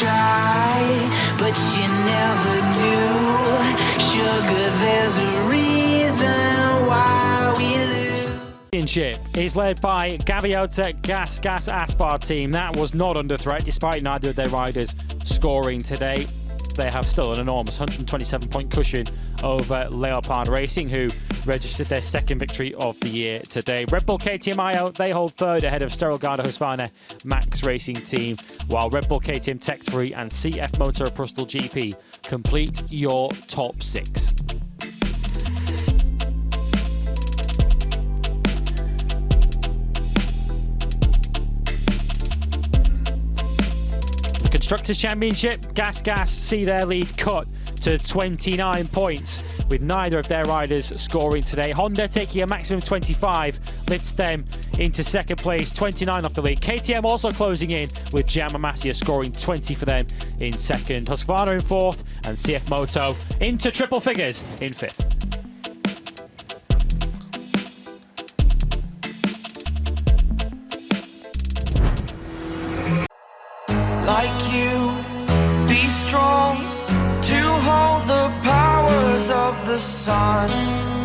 try, but you never do. Sugar, there's a reason why we lose. Championship is led by Gaviota Gas Aspar team. That was not under threat despite neither of their riders scoring today. They have still an enormous 127-point cushion over Leopard Racing, who registered their second victory of the year today. Red Bull KTM IO, they hold third ahead of Steril Garda Husqvarna Max Racing team, while Red Bull KTM Tech 3 and CF Moto Bristol GP complete your top six. Constructors' Championship, Gas see their lead cut to 29 points, with neither of their riders scoring today. Honda taking a maximum 25, lifts them into second place, 29 off the lead. KTM also closing in, with Gianma Masia scoring 20 for them in second. Husqvarna in fourth, and CF Moto into triple figures in fifth. Like you, be strong to hold the powers of the sun.